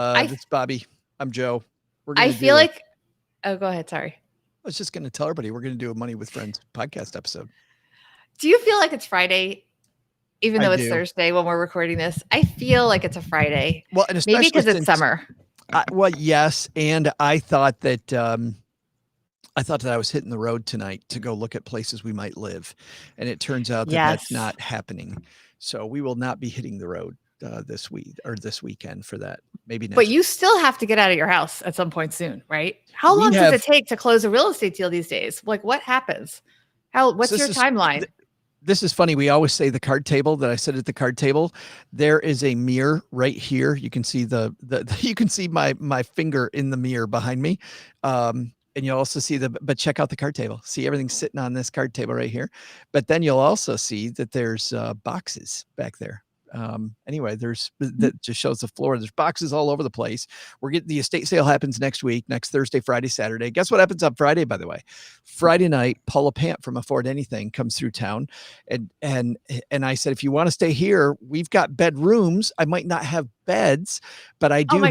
This is Bobby. I'm Joe. I feel like, oh, go ahead. Sorry. I was just going to tell everybody we're going to do a Money with Friends podcast episode. Do you feel like it's Friday, even though it's Thursday when we're recording this? I feel like it's a Friday. Well, and especially maybe because it's summer. Well, yes, and I thought that I was hitting the road tonight to go look at places we might live, and it turns out that that's not happening. So we will not be hitting the road this week or this weekend for that. Maybe next. But you still have to get out of your house at some point soon, right? How long does it take to close a real estate deal these days? Like, what happens? What's your timeline? This is funny. We always say the card table that I said at the card table. There is a mirror right here. You can see you can see my finger in the mirror behind me. And you'll also see but check out the card table. See everything sitting on this card table right here. But then you'll also see that there's boxes back there. Anyway, that just shows the floor. There's boxes all over the place. The estate sale happens next week, next Thursday, Friday, Saturday. Guess what happens on Friday, by the way? Friday night, Paula Pant from Afford Anything comes through town. And I said, if you want to stay here, we've got bedrooms. I might not have beds, but I do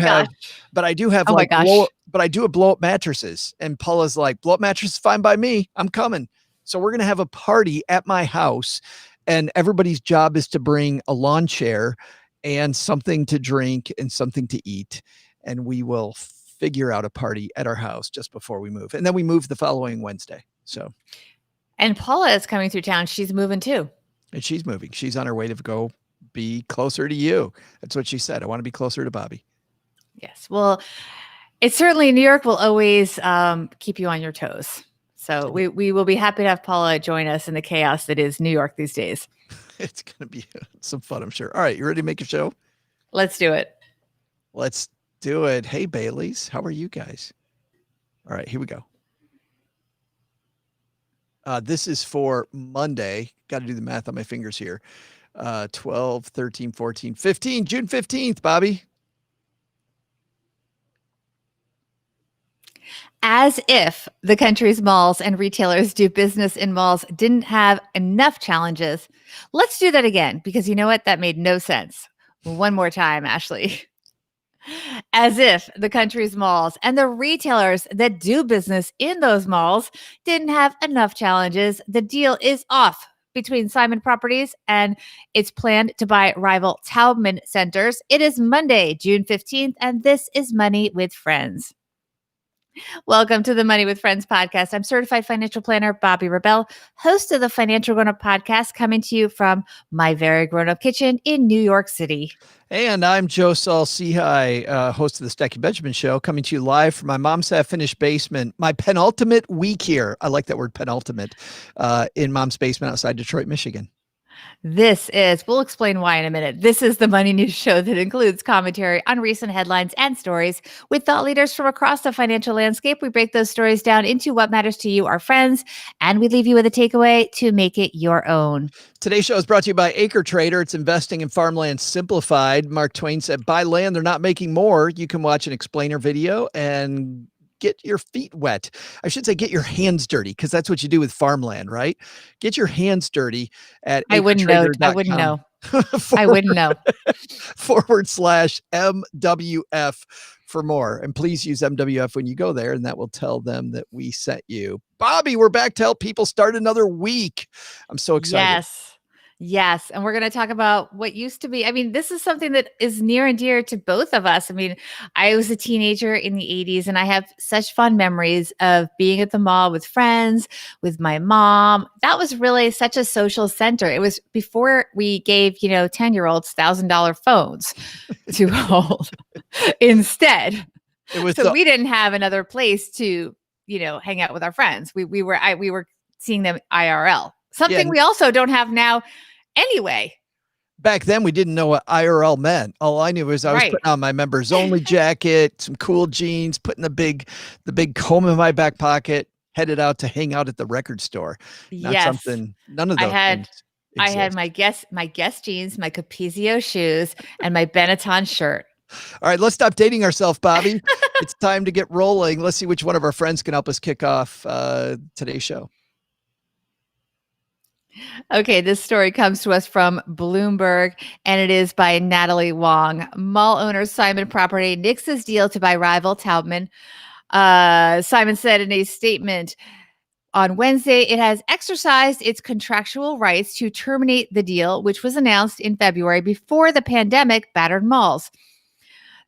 have blow up mattresses. And Paula's like, blow up mattress is fine by me. I'm coming. So we're going to have a party at my house. And everybody's job is to bring a lawn chair and something to drink and something to eat. And we will figure out a party at our house just before we move. And then we move the following Wednesday. So. And Paula is coming through town. She's moving too. And she's moving. She's on her way to go be closer to you. That's what she said. I want to be closer to Bobby. Yes. Well, it's certainly New York will always keep you on your toes. So we will be happy to have Paula join us in the chaos that is New York these days. It's going to be some fun, I'm sure. All right. You ready to make your show? Let's do it. Let's do it. Hey, Baileys. How are you guys? All right. Here we go. This is for Monday. Got to do the math on my fingers here. 12, 13, 14, 15, June 15th, Bobby. As if the country's malls and retailers do business in malls didn't have enough challenges. Let's do that again, because you know what? That made no sense. One more time, Ashley. As if the country's malls and the retailers that do business in those malls didn't have enough challenges. The deal is off between Simon Properties and its plan to buy rival Taubman centers. It is Monday, June 15th, and this is Money with Friends. Welcome to the Money with Friends podcast. I'm certified financial planner Bobby Rebell, host of the Financial Grown Up podcast, coming to you from my very grown up kitchen in New York City. And I'm Joe Saul-Sehy, host of the Stacky Benjamin Show, coming to you live from my mom's half-finished basement. My penultimate week here. I like that word, penultimate, in mom's basement outside Detroit, Michigan. We'll explain why in a minute. This is the Money News Show that includes commentary on recent headlines and stories with thought leaders from across the financial landscape. We break those stories down into what matters to you, our friends, and we leave you with a takeaway to make it your own. Today's show is brought to you by Acre Trader. It's investing in farmland simplified. Mark Twain said, buy land, they're not making more. You can watch an explainer video and get your feet wet. I should say get your hands dirty, because that's what you do with farmland, right? Get your hands dirty at I wouldn't know. I wouldn't know. /MWF for more. And please use MWF when you go there, and that will tell them that we sent you. Bobby, we're back to help people start another week. I'm so excited. Yes. And we're going to talk about what used to be. I mean, this is something that is near and dear to both of us. I mean, I was a teenager in the 80s, and I have such fond memories of being at the mall with friends, with my mom. That was really such a social center. It was before we gave, 10-year-olds $1,000 phones to hold instead. We didn't have another place to, hang out with our friends. We were seeing them IRL. Something we also don't have now anyway. Back then, we didn't know what IRL meant. All I knew was I was putting on my members only jacket, some cool jeans, putting the big comb in my back pocket, headed out to hang out at the record store. None of those things exist. I had my Guess jeans, my Capezio shoes, and my Benetton shirt. All right, let's stop dating ourselves, Bobby. It's time to get rolling. Let's see which one of our friends can help us kick off today's show. Okay, this story comes to us from Bloomberg, and it is by Natalie Wong. Mall owner Simon Property nixes deal to buy rival Taubman. Simon said in a statement on Wednesday, it has exercised its contractual rights to terminate the deal, which was announced in February before the pandemic battered malls.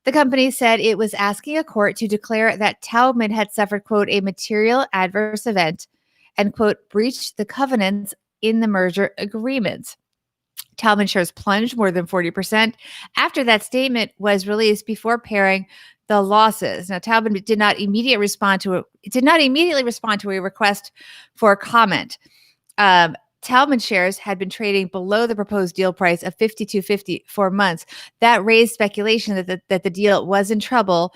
The company said it was asking a court to declare that Taubman had suffered, quote, a material adverse event and, quote, breached the covenants in the merger agreement. Taubman shares plunged more than 40% after that statement was released before pairing the losses. Now, Taubman did not immediately respond to a request for comment. Taubman shares had been trading below the proposed deal price of $52.50 for months. That raised speculation that the deal was in trouble,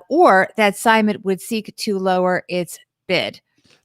or that Simon would seek to lower its bid.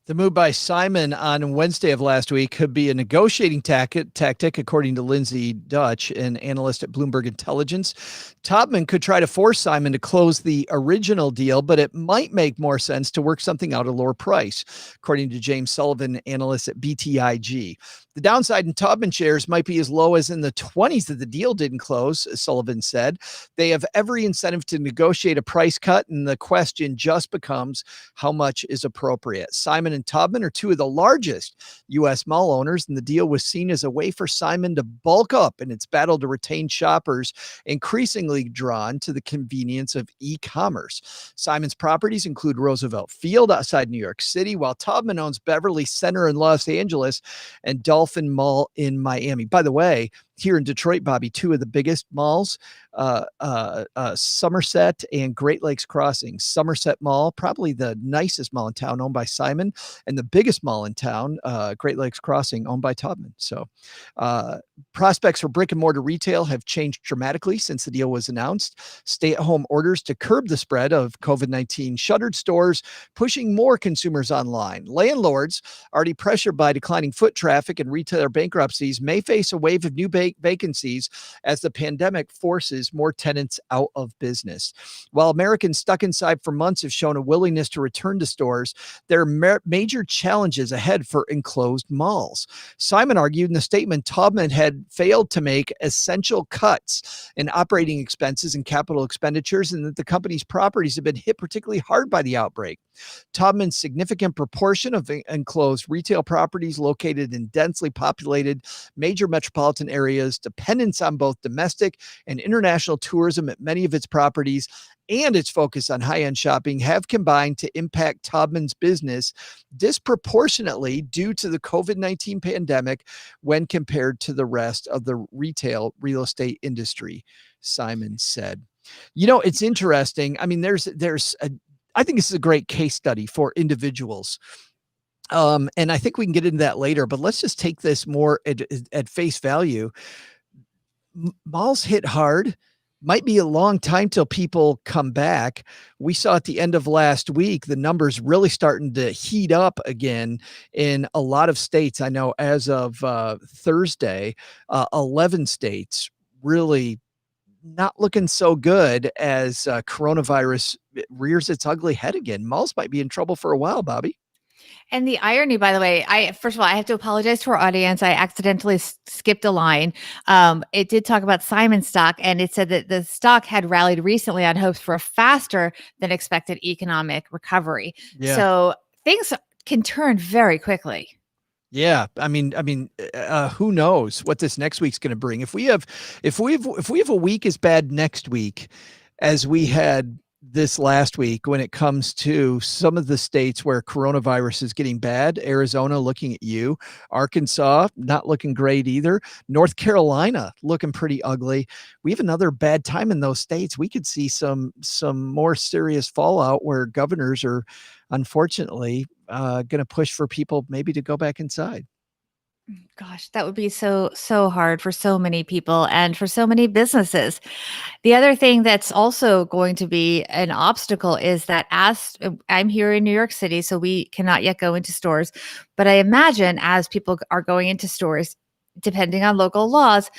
The move by Simon on Wednesday of last week could be a negotiating tactic, according to Lindsay Dutch, an analyst at Bloomberg Intelligence. Taubman could try to force Simon to close the original deal, but it might make more sense to work something out at a lower price, according to James Sullivan, analyst at BTIG. The downside in Taubman shares might be as low as in the 20s that the deal didn't close, Sullivan said. They have every incentive to negotiate a price cut, and the question just becomes how much is appropriate. Simon and Taubman are two of the largest U.S. mall owners, and the deal was seen as a way for Simon to bulk up in its battle to retain shoppers, increasingly drawn to the convenience of e-commerce. Simon's properties include Roosevelt Field outside New York City, while Taubman owns Beverly Center in Los Angeles and Dolphin Mall in Miami. By the way, here in Detroit, Bobby, two of the biggest malls, Somerset and Great Lakes Crossing. Somerset Mall, probably the nicest mall in town, owned by Simon, and the biggest mall in town, Great Lakes Crossing, owned by Taubman. So prospects for brick and mortar retail have changed dramatically since the deal was announced. Stay-at-home orders to curb the spread of COVID-19 shuttered stores, pushing more consumers online. Landlords, already pressured by declining foot traffic and retailer bankruptcies, may face a wave of new vacancies as the pandemic forces more tenants out of business. While Americans stuck inside for months have shown a willingness to return to stores, there are major challenges ahead for enclosed malls. Simon argued in the statement Taubman had failed to make essential cuts in operating expenses and capital expenditures, and that the company's properties have been hit particularly hard by the outbreak. Taubman's significant proportion of enclosed retail properties located in densely populated major metropolitan areas, dependence on both domestic and international tourism at many of its properties, and its focus on high-end shopping have combined to impact Taubman's business disproportionately due to the COVID-19 pandemic when compared to the rest of the retail real estate industry, Simon said. You know, it's interesting. I mean, I think this is a great case study for individuals. And I think we can get into that later, but let's just take this more at face value. Malls hit hard. Might be a long time till people come back. We saw at the end of last week, the numbers really starting to heat up again in a lot of states. I know as of Thursday, 11 states really not looking so good as coronavirus rears its ugly head again. Malls might be in trouble for a while, Bobby. And the irony, by the way, first of all, I have to apologize to our audience. I accidentally skipped a line. It did talk about Simon stock, and it said that the stock had rallied recently on hopes for a faster than expected economic recovery. Yeah. So things can turn very quickly. Yeah, I mean, who knows what this next week's going to bring? If we have a week as bad next week as we had this last week, when it comes to some of the states where coronavirus is getting bad, Arizona looking at you, Arkansas not looking great either, North Carolina looking pretty ugly. We have another bad time in those states. We could see some more serious fallout where governors are unfortunately going to push for people maybe to go back inside. Gosh, that would be so hard for so many people and for so many businesses. The other thing that's also going to be an obstacle is that as I'm here in New York City, so we cannot yet go into stores, but I imagine as people are going into stores, depending on local laws,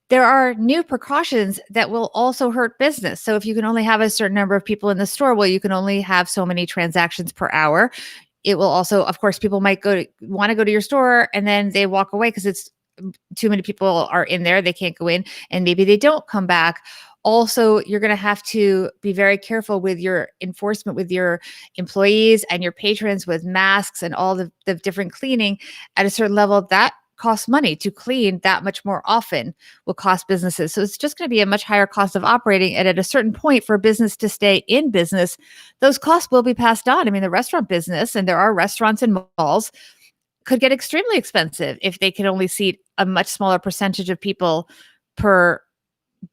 there are new precautions that will also hurt business. So if you can only have a certain number of people in the store, well, you can only have so many transactions per hour. It will also, of course, people might want to go to your store and then they walk away because it's too many people are in there. They can't go in and maybe they don't come back. Also, you're going to have to be very careful with your enforcement with your employees and your patrons with masks and all the different cleaning at a certain level. That costs money to clean that much more often will cost businesses. So it's just going to be a much higher cost of operating. And at a certain point for a business to stay in business, those costs will be passed on. I mean, the restaurant business, and there are restaurants and malls, could get extremely expensive if they can only seat a much smaller percentage of people per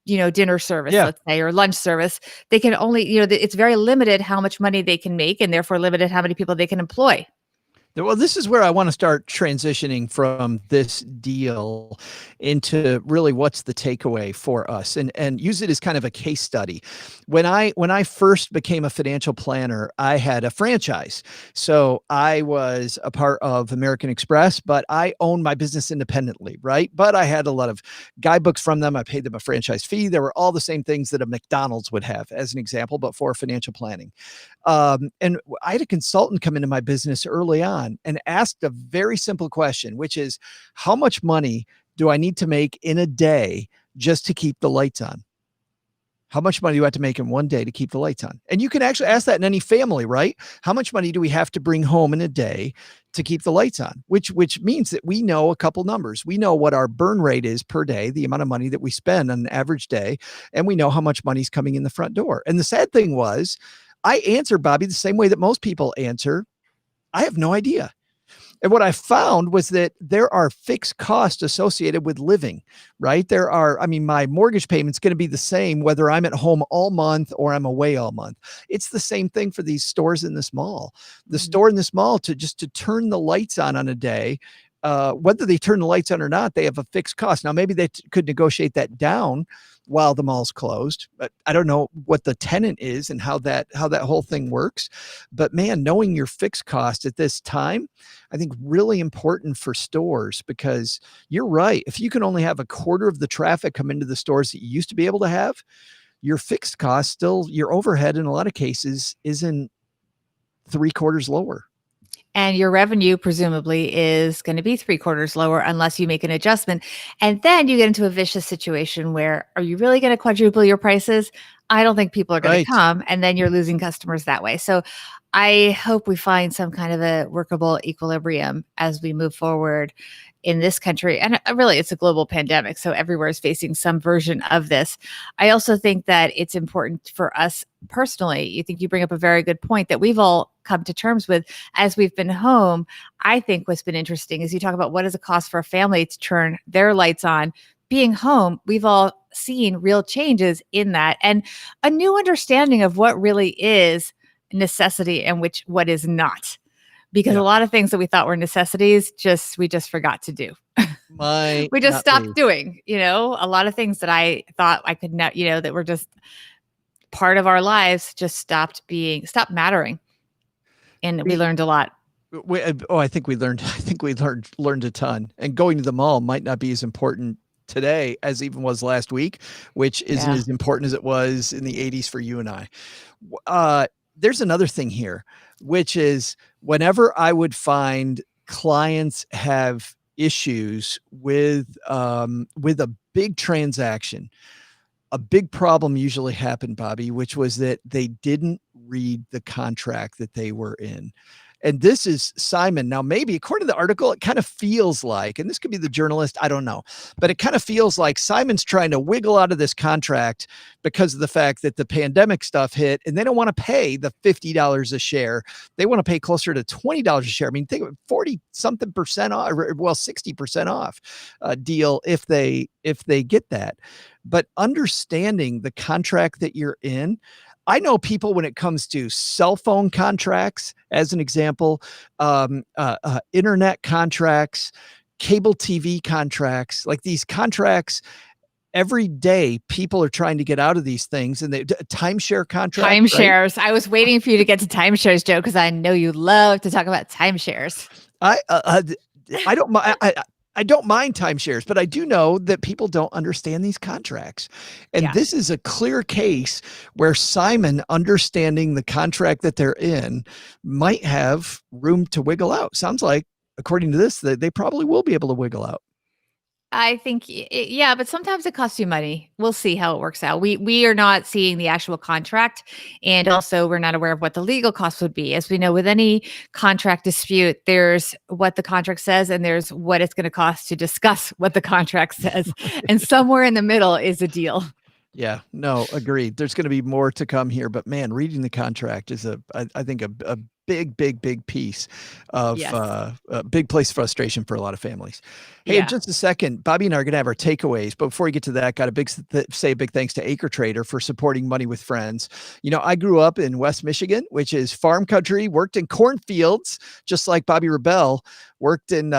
dinner service, Yeah. let's say, or lunch service. They can only, it's very limited how much money they can make and therefore limited how many people they can employ. Well, this is where I want to start transitioning from this deal into really what's the takeaway for us, and use it as kind of a case study. When I first became a financial planner, I had a franchise. So I was a part of American Express, but I owned my business independently, right? But I had a lot of guidebooks from them. I paid them a franchise fee. There were all the same things that a McDonald's would have, as an example, but for financial planning. And I had a consultant come into my business early on and asked a very simple question, which is, how much money do I need to make in a day just to keep the lights on? How much money do I have to make in one day to keep the lights on? And you can actually ask that in any family, right? How much money do we have to bring home in a day to keep the lights on? Which means that we know a couple numbers. We know what our burn rate is per day, the amount of money that we spend on an average day, and we know how much money's coming in the front door. And the sad thing was, I answered, Bobby, the same way that most people answer. I have no idea. And what I found was that there are fixed costs associated with living, right? My mortgage payment's going to be the same whether I'm at home all month or I'm away all month. It's the same thing for these stores in this mall. The store in this mall, to turn the lights on a day, whether they turn the lights on or not, they have a fixed cost. Now, maybe they could negotiate that down while the mall's closed, but I don't know what the tenant is and how that whole thing works. But man, knowing your fixed cost at this time, I think really important for stores, because you're right. If you can only have a quarter of the traffic come into the stores that you used to be able to have, your fixed cost, still your overhead in a lot of cases, isn't 3/4 lower. And your revenue presumably is going to be 3/4 lower unless you make an adjustment. And then you get into a vicious situation where, are you really going to quadruple your prices? I don't think people are going to Right. come, and then you're losing customers that way. So I hope we find some kind of a workable equilibrium as we move forward in this country. And really, it's a global pandemic, so everywhere is facing some version of this. I also think that it's important for us personally. You think you bring up a very good point that we've all come to terms with as we've been home. I think what's been interesting is you talk about what does it cost for a family to turn their lights on. Being home, we've all seen real changes in that, and a new understanding of what really is necessity and what is not. Because Yeah. a lot of things that we thought were necessities, we just forgot to do. Might We just not stopped be. doing, a lot of things that I thought I could not, that were just part of our lives, just stopped mattering. And we We learned a lot. I think we learned learned a ton. And going to the mall might not be as important today as even was last week, which isn't Yeah. as important as it was in the 80s for you and I. There's another thing here, which is whenever I would find clients have issues with a big transaction, a big problem usually happened, Bobby, which was that they didn't read the contract that they were in. And this is Simon. Now, maybe according to the article, it kind of feels like, and this could be the journalist, I don't know, but it kind of feels like Simon's trying to wiggle out of this contract because of the fact that the pandemic stuff hit and they don't want to pay the $50 a share. They want to pay closer to $20 a share. I mean, think of 40 something percent off, well, 60% off deal if they get that. But understanding the contract that you're in, I know people when it comes to cell phone contracts, as an example, internet contracts, cable TV contracts, like these contracts, every day people are trying to get out of these things, and they timeshare contract, right? Timeshares. I was waiting for you to get to timeshares, Joe, because I know you love to talk about timeshares. I I don't I don't mind timeshares, but I do know that people don't understand these contracts. And Yeah. this is a clear case where Simon, understanding the contract that they're in, might have room to wiggle out. Sounds like, according to this, that they probably will be able to wiggle out. I think, yeah, but sometimes it costs you money. We'll see how it works out. We are not seeing the actual contract, and also we're not aware of what the legal costs would be. As we know, with any contract dispute, there's what the contract says, and there's what it's going to cost to discuss what the contract says, and somewhere in the middle is a deal. Yeah, no, agreed. There's going to be more to come here, but man, reading the contract is I think a big piece of Yes. a big place of frustration for a lot of families. Hey, in Yeah. just a second, Bobby and I are going to have our takeaways, but before we get to that, got a say a big thanks to Acre Trader for supporting Money with Friends. You know, I grew up in West Michigan, which is farm country, worked in cornfields, just like Bobby Rebell worked in.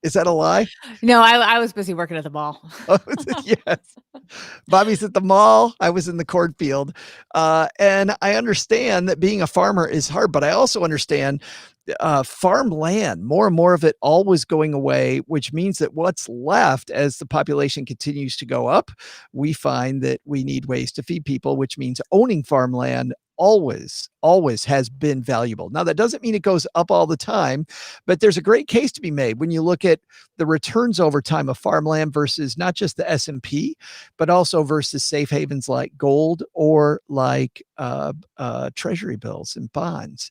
Is that a lie? No, I was busy working at the mall. Yes. Bobby's at the mall. I was in the cornfield. And I understand that being a farmer is hard, but I also understand farmland, more and more of it always going away, which means that what's left as the population continues to go up, we find that we need ways to feed people, which means owning farmland always has been valuable. Now, that doesn't mean it goes up all the time, but there's a great case to be made when you look at the returns over time of farmland versus not just the S&P, but also versus safe havens like gold or like treasury bills and bonds.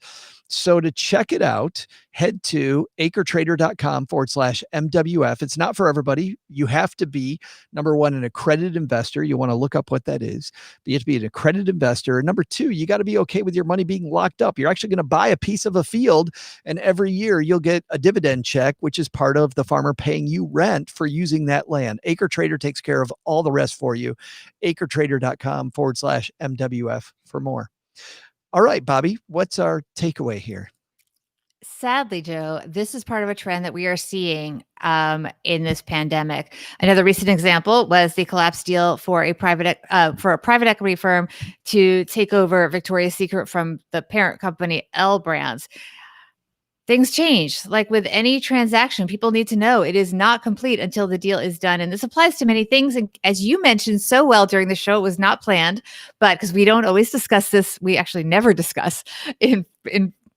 So to check it out, head to acretrader.com/MWF. It's not for everybody. You have to be, number one, an accredited investor. You want to look up what that is. But you have to be an accredited investor. And number two, you got to be okay with your money being locked up. You're actually going to buy a piece of a field, and every year you'll get a dividend check, which is part of the farmer paying you rent for using that land. Acre Trader takes care of all the rest for you. acretrader.com/MWF for more. All right, Bobby, what's our takeaway here? Sadly, Joe, this is part of a trend that we are seeing in this pandemic. Another recent example was the collapse deal for a private equity firm to take over Victoria's Secret from the parent company L Brands. Things change. Like with any transaction, people need to know it is not complete until the deal is done. And this applies to many things. And as you mentioned so well during the show, it was not planned, but because we don't always discuss this, we actually never discuss in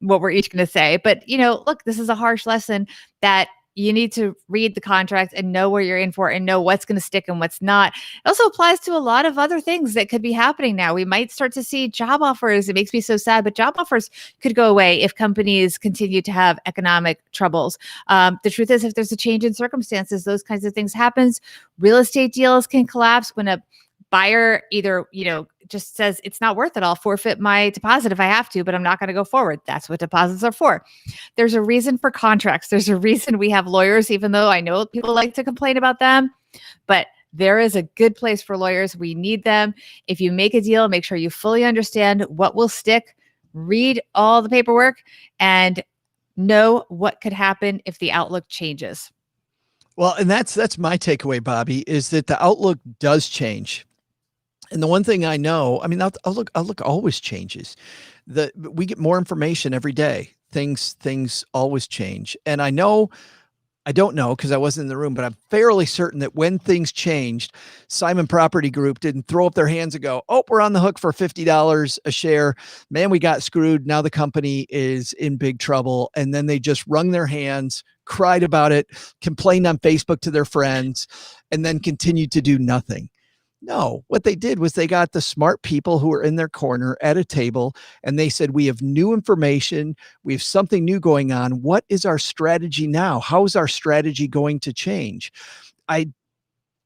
what we're each going to say. But look, this is a harsh lesson that you need to read the contract and know where you're in for and know what's going to stick and what's not. It also applies to a lot of other things that could be happening now. We might start to see job offers. It makes me so sad, but job offers could go away if companies continue to have economic troubles. The truth is, if there's a change in circumstances, those kinds of things happens. Real estate deals can collapse when a buyer either, just says it's not worth it. I'll forfeit my deposit if I have to, but I'm not going to go forward. That's what deposits are for. There's a reason for contracts. There's a reason we have lawyers, even though I know people like to complain about them, but there is a good place for lawyers. We need them. If you make a deal, make sure you fully understand what will stick, read all the paperwork, and know what could happen if the outlook changes. Well, and that's my takeaway, Bobby, is that the outlook does change. And the one thing I know, I mean, outlook always changes. We get more information every day. Things always change. And I don't know because I wasn't in the room, but I'm fairly certain that when things changed, Simon Property Group didn't throw up their hands and go, "Oh, we're on the hook for $50 a share. Man, we got screwed. Now the company is in big trouble." And then they just wrung their hands, cried about it, complained on Facebook to their friends, and then continued to do nothing. No, what they did was they got the smart people who were in their corner at a table and they said, "We have new information. We have something new going on. What is our strategy now? How is our strategy going to change?" I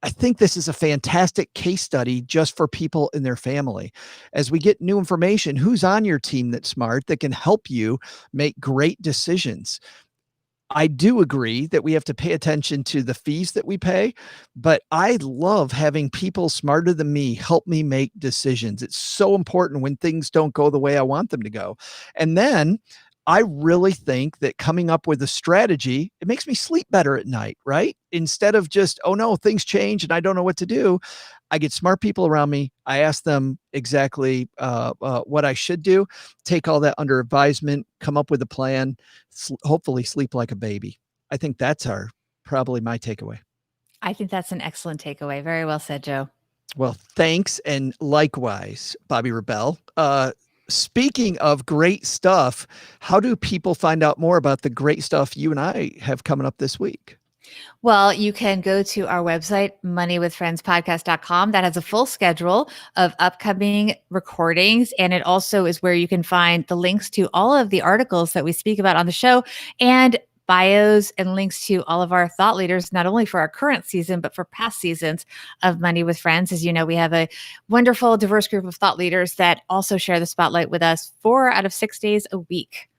I think this is a fantastic case study just for people in their family. As we get new information, who's on your team that's smart that can help you make great decisions? I do agree that we have to pay attention to the fees that we pay, but I love having people smarter than me help me make decisions. It's so important when things don't go the way I want them to go. And then I really think that coming up with a strategy, it makes me sleep better at night, right? Instead of just, oh no, things change and I don't know what to do. I get smart people around me. I ask them exactly what I should do, take all that under advisement, come up with a plan, hopefully sleep like a baby. I think that's our probably my takeaway. I think that's an excellent takeaway. Very well said, Joe. Well, thanks. And likewise, Bobby Rebell. Speaking of great stuff, how do people find out more about the great stuff you and I have coming up this week? Well, you can go to our website, moneywithfriendspodcast.com. That has a full schedule of upcoming recordings. And it also is where you can find the links to all of the articles that we speak about on the show and bios and links to all of our thought leaders, not only for our current season, but for past seasons of Money with Friends. As you know, we have a wonderful, diverse group of thought leaders that also share the spotlight with us 4 out of 6 days a week.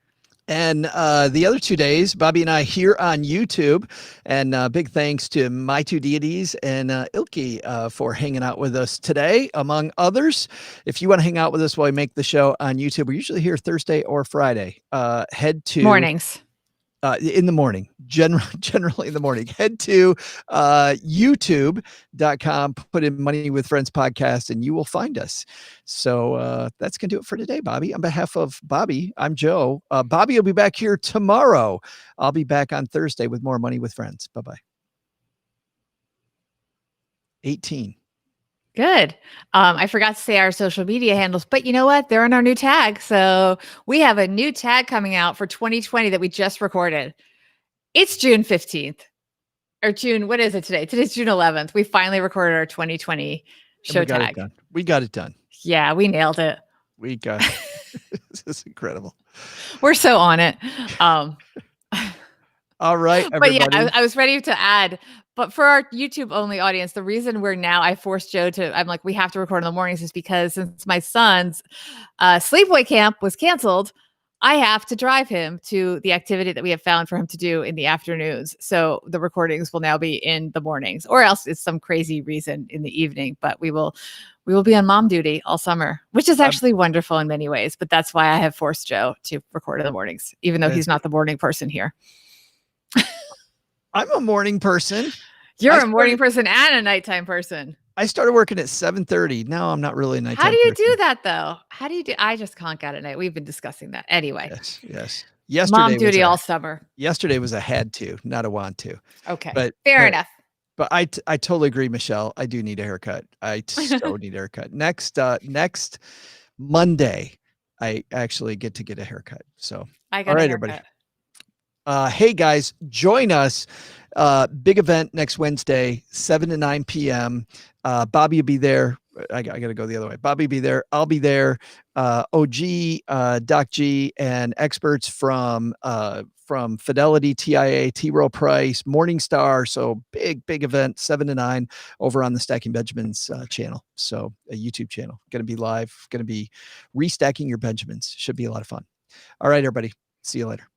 And the other 2 days, Bobby and I here on YouTube. And big thanks to my two deities and Ilke for hanging out with us today, among others. If you want to hang out with us while we make the show on YouTube, we're usually here Thursday or Friday. Head to Mornings. In the morning, generally in the morning. Head to youtube.com, put in Money with Friends podcast, and you will find us. So that's going to do it for today, Bobby. On behalf of Bobby, I'm Joe. Bobby will be back here tomorrow. I'll be back on Thursday with more Money with Friends. Bye-bye. 18. Good. I forgot to say our social media handles, but you know what? They're in our new tag. So we have a new tag coming out for 2020 that we just recorded. It's June 15th or June. What is it today? Today's June 11th. We finally recorded our 2020 show tag. We got it done. Yeah, we nailed it. We got it. This is incredible. We're so on it. All right, everybody. But yeah, I was ready to add, but for our YouTube only audience, the reason I forced Joe I'm like, we have to record in the mornings is because since my son's sleepaway camp was canceled, I have to drive him to the activity that we have found for him to do in the afternoons. So the recordings will now be in the mornings, or else it's some crazy reason in the evening, but we will be on mom duty all summer, which is actually wonderful in many ways. But that's why I have forced Joe to record in the mornings, even though he's not the morning person here. I'm a morning person. You're a morning person and a nighttime person. I started working at 7:30. Now I'm not really a nighttime How do you person. do that though? How do you do? I just conk out at night. We've been discussing that anyway. Yes. Yesterday mom duty all summer. Yesterday was a had to, not a want to. Okay, but fair enough. But I totally agree, Michelle. I do need a haircut. I so need a haircut. Next Monday, I actually get a haircut. So I got all right, everybody. Hey guys, join us. Big event next Wednesday, 7 to 9 p.m. Bobby will be there. I got to go the other way. Bobby will be there. I'll be there. OG, Doc G, and experts from Fidelity, TIA, T. Rowe Price, Morningstar. So big event, 7 to 9 over on the Stacking Benjamins channel. So a YouTube channel. Going to be live. Going to be restacking your Benjamins. Should be a lot of fun. All right, everybody. See you later.